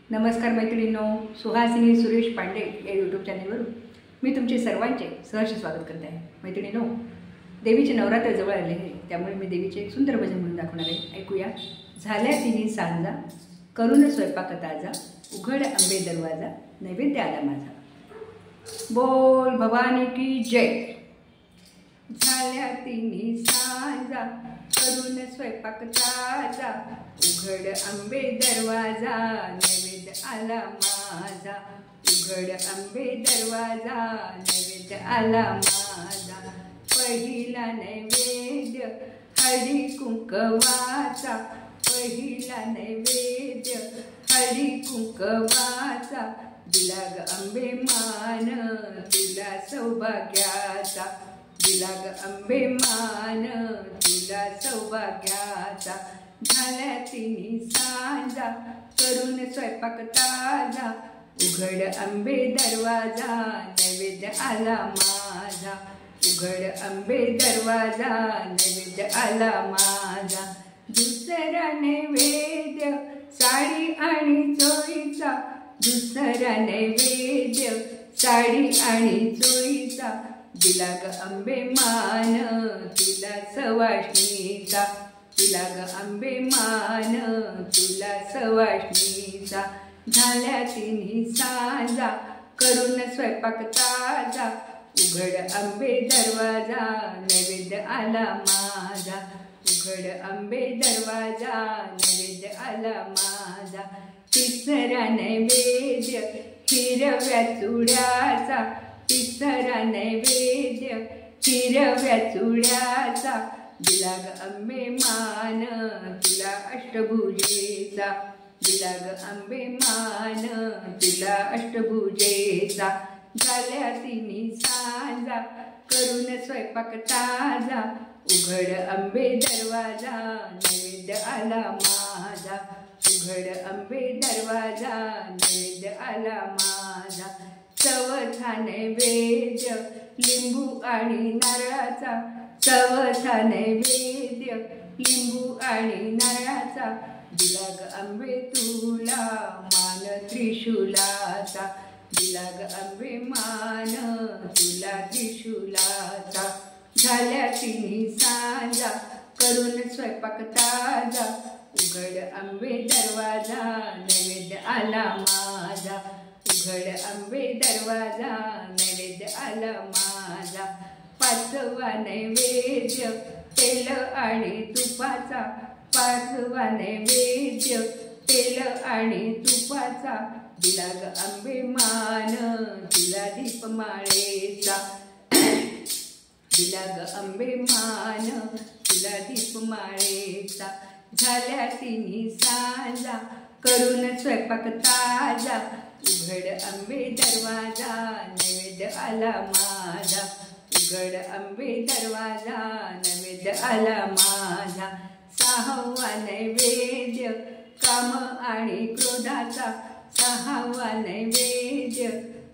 नमस्कार मैत्रिणींनो, सुहासिनी सुरेश पांडे या यूट्यूब चॅनलवरून मी तुमचे सर्वांचे सहर्ष स्वागत करत आहे। मैत्रिणींनो, देवीचे नवरात्र जवळ आले आहे, त्यामुळे मी देवीचे एक सुंदर भजन म्हणून दाखवणार आहे। ऐकूया। झाल्या तिन्ही सांजा, करून स्वयंपाक ताजा, उघड अंबे दरवाजा, नैवेद्य आला माझा। बोल भवानी की जय। झाल्या तिन्ही सांजा, करून स्वयंपाक ताजा, उघड अंबे दरवाजा, नैवेद्य आला माझा। उघड अंबे दरवाजा, नैवेद्य आला माझा। पहिला नैवेद्य हळदी कुंकवाचा, पहिला नैवेद्य हळदी कुंकवाचा, दिला ग अंबे मान तुला सौभाग्याचा, दिला ग अंबे मान तुला सौभाग्याचा। झाल्या तिन्ही सांजा, करून स्वयंपाक ताजा, उघड अंबे दरवाजा, नैवेद्य आला माझा। उघड अंबे दरवाजा, नैवेद्य आला माझा। दुसरा नैवेद्य साडी आणि चोळीचा, दुसरा नैवेद्य साडी आणि चोळीचा, दिला ग अंबे मान तुला सवाष्णीचा, दिला ग अंबे मान तुला सवाष्णीचा। झाल्या तिन्ही सांजा, करून स्वयंपाक ताजा, उघड अंबे दरवाजा, नैवेद्य आला माझा। उघड अंबे दरवाजा, नैवेद्य आला माझा। तिसरा नैवेद्य हिरव्या चुड्याचा, तिसरा नैवेद्य हिरव्या चुड्याचा, दिला ग अंबे मान तुला अष्टभुजेचा, दिला ग अंबे मान तुला अष्टभुजेचा। झाल्या तिन्ही सांजा, करून स्वयंपाक ताजा, उघड अंबे दरवाजा, नैवेद्य आला माझा। उघड अंबे दरवाजा, नैवेद्य आला माझा। चौथा नैवेद्य लिंबू आणि नारळाचा, चौथा नैवेद्य लिंबू आणि नारळाचा, दिला ग अंबे तुला मान त्रिशूलाचा, दिला ग अंबे मान तुला त्रिशूलाचा। झाल्या तिन्ही सांजा, करून स्वयंपाक ताजा, उघड अंबे दरवाजा, नैवेद्य आला माझा। उघड अंबे दरवाजा, नैवेद्य आला माझा। पाचवा नैवेद्य तेल आणि तुपाचा, पाचवा नैवेद्य तेल आणि तुपाचा, दिला ग अंबे मान तुला दीपमाळेचा, दिला ग अंबे मान तुला दीपमाळेचा। झाल्या तिन्ही सांजा, करून स्वयंपाक ताजा, उघड अंबे दरवाजा, नैवेद्य आला माझा। उघड अंबे दरवाजा, नैवेद्य आला माझा। सहावा नैवेद्य काम आणि क्रोधाचा, सहावा नैवेद्य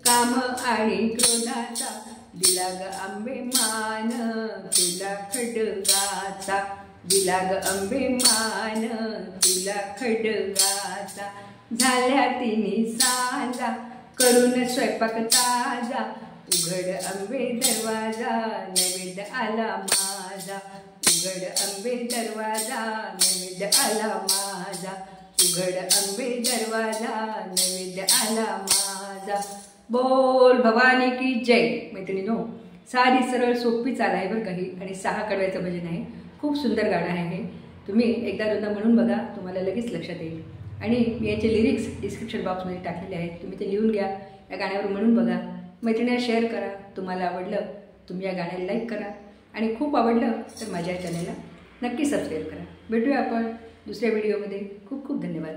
काम आणि क्रोधाचा, दिला ग अंबे मान तुला खड्गाचा, दिला ग अंबे मान तुला खड्गाचा। झाल्या तिन्ही सांजा, करून स्वयंपाक ताजा, उघड अंबे दरवाजा, नैवेद्य आला माझा। उघड अंबे दरवाजा, नैवेद्य आला माझा। उघड अंबे दरवाजा, नैवेद्य आला माझा। बोल भवानी की जय। मैत्रिणींनो, साधी सरळ सोपी चाल आहे बरं काही, आणि 6 कडव्याचं भजन आहे। खूप सुंदर गाणं आहे हे। तुम्ही एकदा दोनदा म्हणून बघा, तुम्हाला लगेच लक्षात येईल। आणि मी याचे लिरिक्स डिस्क्रिप्शन बॉक्समध्ये टाकलेले आहेत, तुम्ही ते लिहून घ्या। या गाण्यावर म्हणून बघा, मैत्रिणींना शेअर करा। तुम्हाला आवडलं तुम्ही या गाण्याला लाईक करा, आणि खूप आवडलं तर माझ्या चॅनलला नक्की सबस्क्राईब करा। भेटूया आपण दुसऱ्या व्हिडिओमध्ये। खूप खूप धन्यवाद।